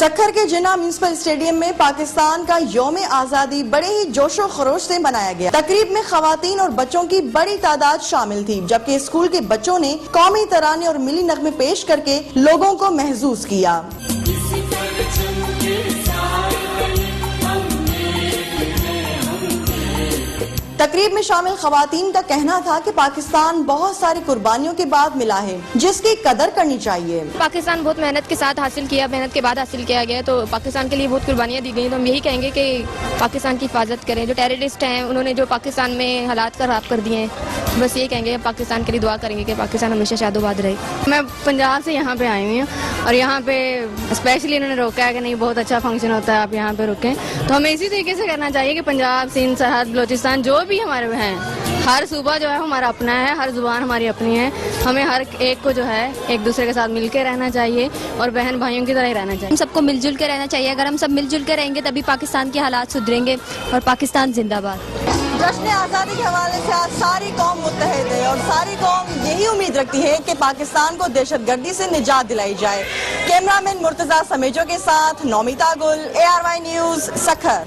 سکھر کے جناح municipal stadium میں پاکستان کا یوم آزادی بڑے ہی جوش و خروش سے منایا گیا۔ تقریب میں خواتین اور بچوں کی بڑی تعداد شامل تھی، جبکہ اسکول کے بچوں نے قومی ترانے اور ملی نغمے پیش کر کے لوگوں کو محظوظ کیا۔ تقریب میں شامل خواتین کا کہنا تھا کہ پاکستان بہت ساری قربانیوں کے بعد ملا ہے، جس کی قدر کرنی چاہیے۔ پاکستان بہت محنت کے ساتھ حاصل کیا، محنت کے بعد حاصل کیا گیا، تو پاکستان کے لیے بہت قربانیاں دی گئی۔ تو ہم یہی کہیں گے کہ پاکستان کی حفاظت کریں۔ جو ٹیررسٹ ہیں انہوں نے جو پاکستان میں حالات خراب کر دیے ہیں، بس یہی کہیں گے پاکستان کے لیے دعا کریں گے کہ پاکستان ہمیشہ شاد و آباد رہے۔ میں پنجاب سے یہاں پہ آئی ہوئی ہوں اور یہاں پہ اسپیشلی انہوں نے روکا ہے کہ نہیں بہت اچھا فنکشن ہوتا ہے، آپ یہاں پہ رکیں۔ تو ہمیں اسی طریقے سے کرنا چاہیے کہ پنجاب، سندھ، سرحد، بلوچستان جو بھی ہمارے ہیں، ہر صوبہ جو ہے ہمارا اپنا ہے، ہر زبان ہماری اپنی ہے۔ ہمیں ہر ایک کو جو ہے ایک دوسرے کے ساتھ مل کے رہنا چاہیے اور بہن بھائیوں کی طرح ہی رہنا چاہیے۔ ہم سب کو مل جل کے رہنا چاہیے۔ اگر ہم سب مل جل کے رہیں گے تبھی پاکستان کے حالات سدھریں گے، اور پاکستان زندہ باد۔ جشن آزادی کے حوالے سے آج ساری قوم متحد ہے اور ساری قوم یہی امید رکھتی ہے کہ پاکستان کو دہشت گردی سے نجات دلائی جائے۔ کیمرہ مین مرتضیٰ سمیجو کے ساتھ نومیتا گل، ARY نیوز، سکھر۔